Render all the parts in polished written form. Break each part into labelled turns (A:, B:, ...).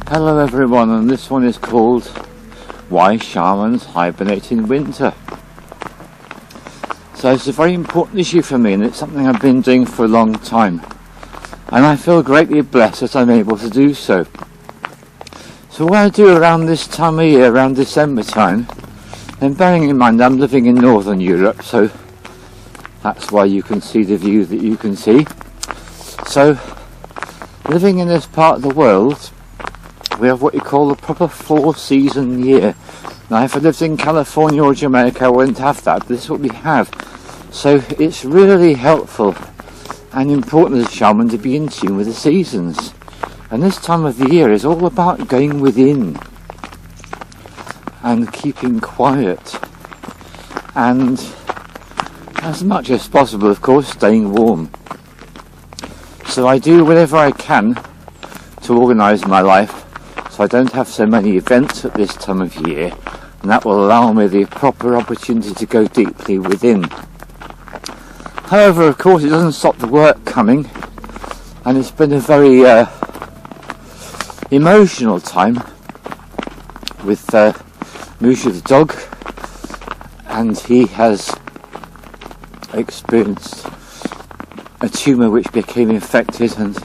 A: Hello everyone, and this one is called Why Shamans Hibernate in Winter. So it's a very important issue for me, and it's something I've been doing for a long time, and I feel greatly blessed that I'm able to do so. So what I do around this time of year, around December time, and bearing in mind I'm living in Northern Europe, so that's why you can see the view that you can see. So living in this part of the world, we have what you call a proper 4-season year. Now if I lived in California or Jamaica I wouldn't have that, but this is what we have. So it's really helpful and important as a shaman to be in tune with the seasons. And this time of the year is all about going within and keeping quiet, and as much as possible, of course, staying warm. So I do whatever I can to organise my life so I don't have so many events at this time of year, and that will allow me the proper opportunity to go deeply within. However, of course, it doesn't stop the work coming, and it's been a very emotional time with Musha the dog, and he has experienced a tumour which became infected, and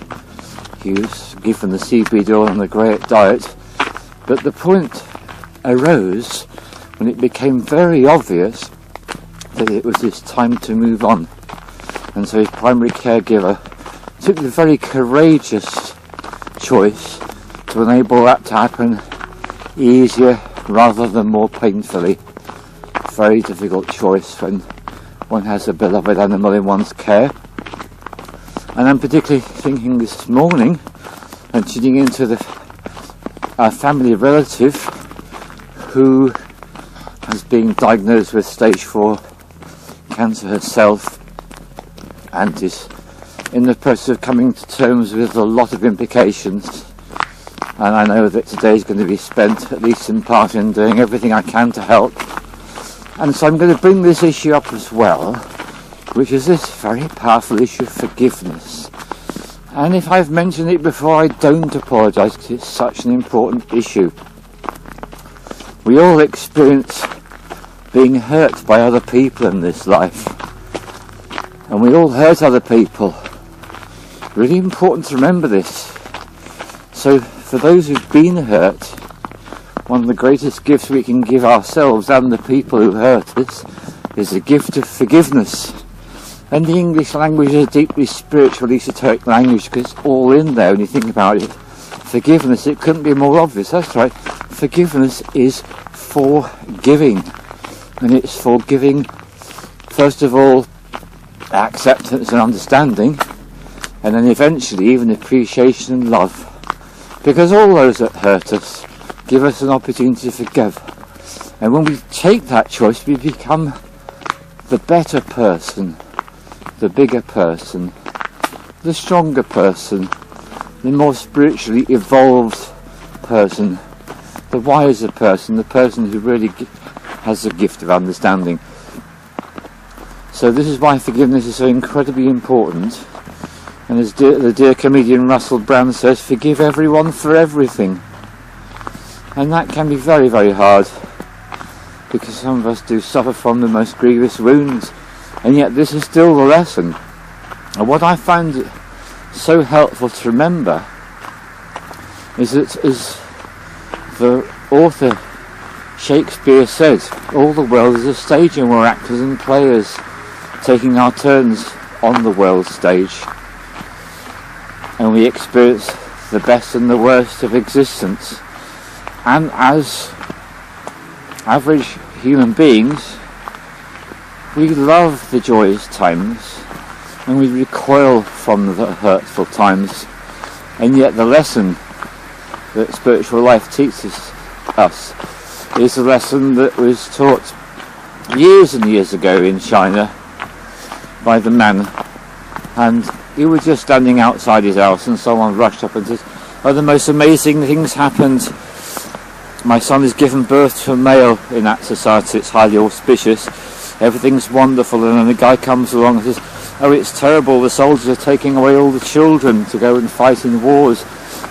A: he was given the seaweed oil and the great diet. But the point arose when it became very obvious that it was his time to move on, and so his primary caregiver took the very courageous choice to enable that to happen easier rather than more painfully. Very difficult choice when one has a beloved animal in one's care. And I'm particularly thinking this morning and tuning into our family relative who has been diagnosed with stage 4 cancer herself and is in the process of coming to terms with a lot of implications. And I know that today is going to be spent, at least in part, in doing everything I can to help. And so I'm going to bring this issue up as well, which is this very powerful issue of forgiveness. And if I've mentioned it before, I don't apologise, because it's such an important issue. We all experience being hurt by other people in this life, and we all hurt other people. Really important to remember this. So for those who've been hurt, one of the greatest gifts we can give ourselves and the people who hurt us is the gift of forgiveness. And the English language is a deeply spiritual, esoteric language, because it's all in there when you think about it. Forgiveness, it couldn't be more obvious. That's right. Forgiveness is forgiving. And it's forgiving, first of all, acceptance and understanding, and then eventually even appreciation and love. Because all those that hurt us give us an opportunity to forgive. And when we take that choice, we become the better person, the bigger person, the stronger person, the more spiritually evolved person, the wiser person, the person who really has the gift of understanding. So this is why forgiveness is so incredibly important. And as the dear comedian Russell Brand says, forgive everyone for everything. And that can be very, very hard, because some of us do suffer from the most grievous wounds, and yet this is still the lesson. And what I find so helpful to remember is that, as the author Shakespeare said, all the world is a stage, and we're actors and players taking our turns on the world stage, and we experience the best and the worst of existence. And as average human beings, we love the joyous times and we recoil from the hurtful times, and yet the lesson that spiritual life teaches us is a lesson that was taught years and years ago in China by the man, and he was just standing outside his house and someone rushed up and said, "Oh, the most amazing things happened. My son has given birth to a male in that society, it's highly auspicious, everything's wonderful." And then the guy comes along and says, "Oh, it's terrible, the soldiers are taking away all the children to go and fight in wars."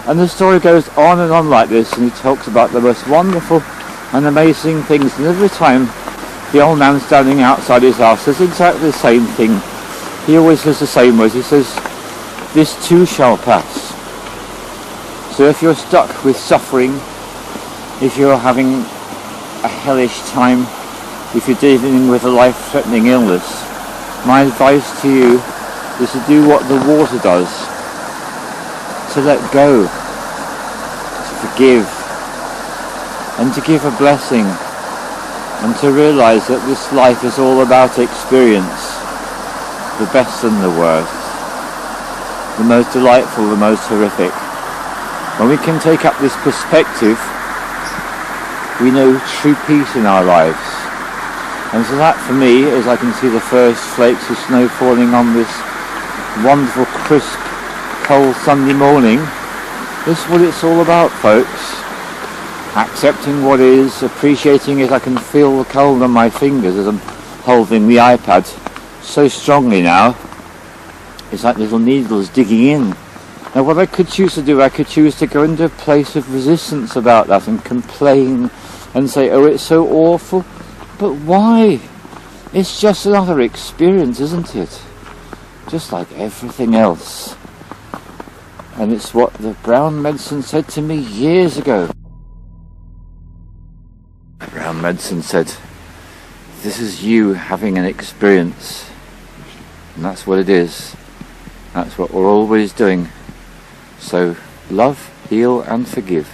A: And the story goes on and on like this, and he talks about the most wonderful and amazing things, and every time the old man standing outside his house says exactly the same thing. He always says the same words. He says, "This too shall pass." So if you're stuck with suffering, if you're having a hellish time, if you're dealing with a life-threatening illness, my advice to you is to do what the water does, to let go, to forgive, and to give a blessing, and to realise that this life is all about experience, the best and the worst, the most delightful, the most horrific. When we can take up this perspective, we know true peace in our lives. And so that for me, as I can see the first flakes of snow falling on this wonderful, crisp, cold Sunday morning, this is what it's all about, folks. Accepting what is, appreciating it. I can feel the cold on my fingers as I'm holding the iPad so strongly now. It's like little needles digging in. Now what I could choose to do, I could choose to go into a place of resistance about that and complain and say, oh, it's so awful. But why? It's just another experience, isn't it? Just like everything else. And it's what the brown medicine said to me years ago. Brown medicine said, this is you having an experience. And that's what it is. That's what we're always doing. So love, heal and forgive.